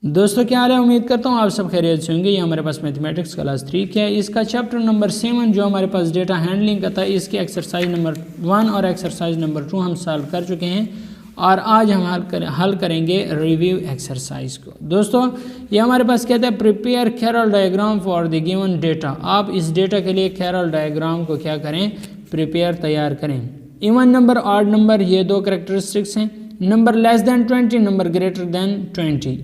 दोस्तों क्या हाल है, उम्मीद करता हूँ आप सब खैरियत से होंगे। ये हमारे पास मैथमेटिक्स क्लास 3 क्या है, इसका चैप्टर नंबर 7 जो हमारे पास डेटा हैंडलिंग का था, इसके एक्सरसाइज नंबर 1 और एक्सरसाइज नंबर 2 हम सॉल्व कर चुके हैं और आज हम हल करेंगे रिव्यू एक्सरसाइज को। दोस्तों ये हमारे पास कहता है prepare Carroll diagram for the given data. आप इस डेटा के लिए कैरल डायग्राम को क्या करें, प्रिपेयर तैयार करें। इवन नंबर, ऑड नंबर, ये दो करेक्टरिस्टिक्स हैं। Number less than 20, number greater than 20।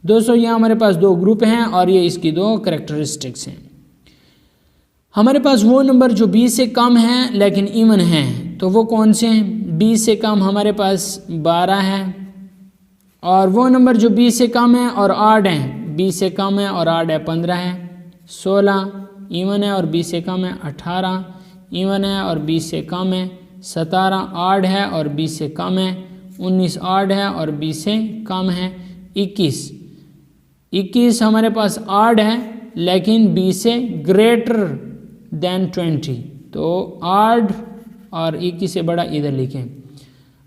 दोस्तों ये हमारे पास दो ग्रुप हैं और ये इसकी दो करेक्टरिस्टिक्स हैं। हमारे पास वो नंबर जो 20 से कम हैं लेकिन इवन हैं, तो वो कौन से हैं? 20 से कम हमारे पास 12 है, और वो नंबर जो 20 से कम है और ऑड हैं, 20 से कम है और ऑड है 15 है। 16 इवन है और 20 से कम है। 18 इवन है और 20 से कम है। 17 ऑड है और 20 से कम है। 19 ऑड है और 20 से कम है। 21 हमारे पास ऑड है लेकिन 20 से ग्रेटर देन 20, तो ऑड और 21 से बड़ा इधर लिखें।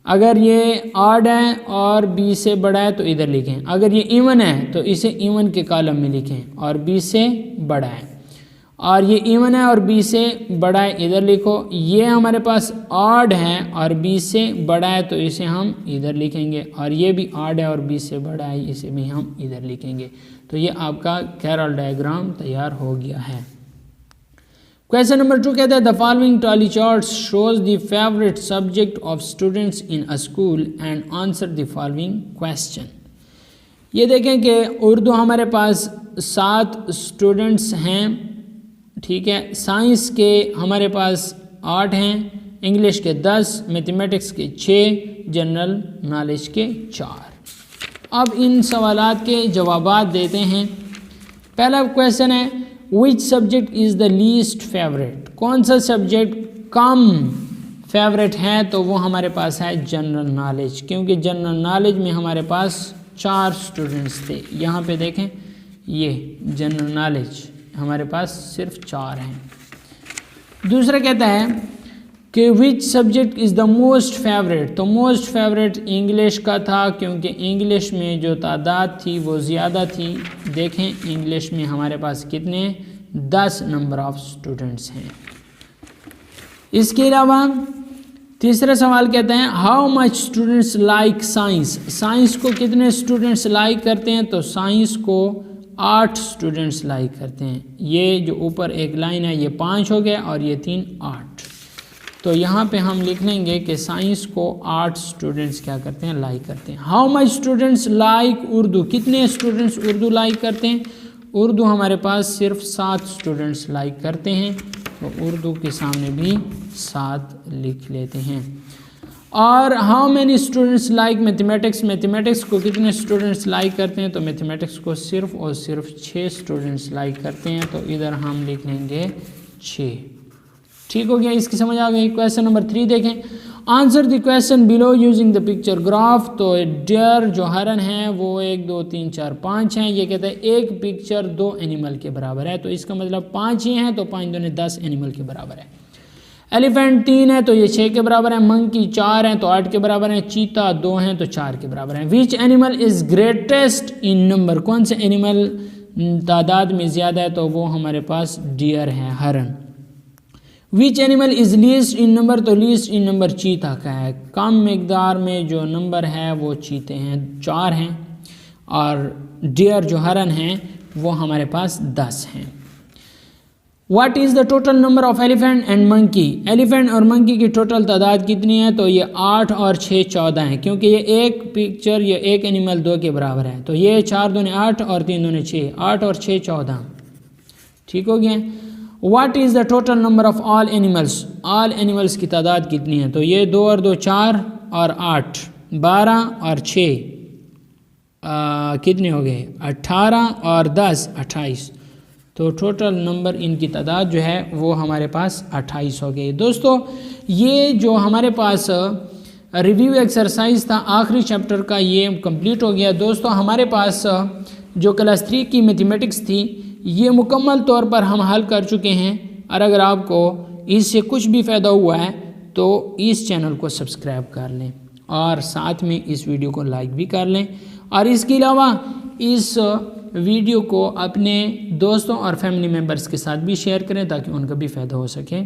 अगर ये ऑड है और 20 से बड़ा है तो इधर लिखें। अगर ये इवन है तो इसे इवन के कॉलम में लिखें और 20 से बड़ा है, और ये इवन है और 20 से बड़ा है इधर लिखो। ये हमारे पास ऑड है और 20 से बड़ा है तो इसे हम इधर लिखेंगे, और ये भी ऑड है और 20 से बड़ा है, इसे भी हम इधर लिखेंगे। तो ये आपका कैरल डायग्राम तैयार हो गया है। क्वेश्चन नंबर 2 कहता है the following tally charts shows the favourite subject of students in a school and answer the following question. ये देखें कि उर्दू हमारे पास 7 स्टूडेंट्स हैं, ठीक है। साइंस के हमारे पास 8 हैं, इंग्लिश के 10, मैथमेटिक्स के 6, जनरल नॉलेज के 4। अब इन सवालात के जवाबात देते हैं। पहला क्वेश्चन है which subject is the least favourite. कौन सा सब्जेक्ट कम फेवरेट है, तो वो हमारे पास है जनरल नॉलेज, क्योंकि जनरल नॉलेज में हमारे पास 4 स्टूडेंट्स थे। यहाँ पे देखें, ये जनरल नॉलेज हमारे पास सिर्फ 4 हैं। दूसरा कहता है कि which subject is the most favourite. तो मोस्ट फेवरेट इंग्लिश का था, क्योंकि इंग्लिश में जो तादाद थी वो ज़्यादा थी। देखें इंग्लिश में हमारे पास कितने, 10 नंबर ऑफ स्टूडेंट्स हैं। इसके अलावा तीसरा सवाल कहते हैं how much students like science. Science को कितने स्टूडेंट्स लाइक करते हैं, तो साइंस को 8 स्टूडेंट्स लाइक करते हैं। ये जो ऊपर एक लाइन है ये 5 हो गया और ये 3 8। तो यहाँ पे हम लिख लेंगे कि साइंस को 8 स्टूडेंट्स क्या करते हैं, लाइक करते हैं। How much students like Urdu. कितने स्टूडेंट्स उर्दू लाइक करते हैं? उर्दू हमारे पास सिर्फ 7 स्टूडेंट्स लाइक करते हैं, तो उर्दू के सामने भी 7 लिख लेते हैं। और how many students like mathematics. Mathematics को कितने स्टूडेंट्स लाइक करते हैं, तो मैथमेटिक्स को सिर्फ और सिर्फ 6 स्टूडेंट्स लाइक करते हैं, तो इधर हम लिख लेंगे 6। ठीक हो गया, इसकी समझ आ गई। क्वेश्चन नंबर 3 देखें, answer the question below using the picture graph. तो डियर जो हरन है वो 1 2 3 4 5 हैं। ये कहता है एक पिक्चर 2 एनिमल के बराबर है, तो इसका मतलब 5 ही हैं, तो 5 दूने 10 एनिमल के बराबर है। एलिफेंट 3 है तो ये 6 के बराबर है। मंकी 4 हैं तो 8 के बराबर है। चीता 2 हैं तो 4 के बराबर है। Which animal is greatest in number. कौन से एनिमल तादाद में ज़्यादा है, तो वो हमारे पास डियर है, हरन। Which animal is least in number. तो लीस्ट इन नंबर चीता का है। कम मिकदार में जो नंबर है वो चीते हैं, 4 हैं, और डियर जो हरन हैं वो हमारे पास 10 हैं। What is the total number of elephant and monkey? Elephant और मंकी की टोटल तादाद कितनी है, तो ये 8 और 6 14 है, क्योंकि ये एक पिक्चर, ये एक एनिमल 2 के बराबर है, तो ये 4 दूने 8 और 3 दूने 6, 8 और 6 14। ठीक हो गया। What is the total number of all animals? All animals की तादाद कितनी है, तो ये 2 और 2 4 और 8 12 और 6 कितने हो गए, 18 और 10 28। तो टोटल नंबर इनकी तादाद जो है वो हमारे पास 28 हो गई। दोस्तों ये जो हमारे पास रिव्यू एक्सरसाइज था आखिरी चैप्टर का, ये कंप्लीट हो गया। दोस्तों हमारे पास जो क्लास 3 की मैथमेटिक्स थी ये मुकम्मल तौर पर हम हल कर चुके हैं, और अगर आपको इससे कुछ भी फ़ायदा हुआ है तो इस चैनल को सब्सक्राइब कर लें और साथ में इस वीडियो को लाइक भी कर लें। और इसके अलावा इस वीडियो को अपने दोस्तों और फैमिली मेम्बर्स के साथ भी शेयर करें ताकि उनका भी फ़ायदा हो सके।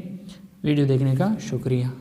वीडियो देखने का शुक्रिया।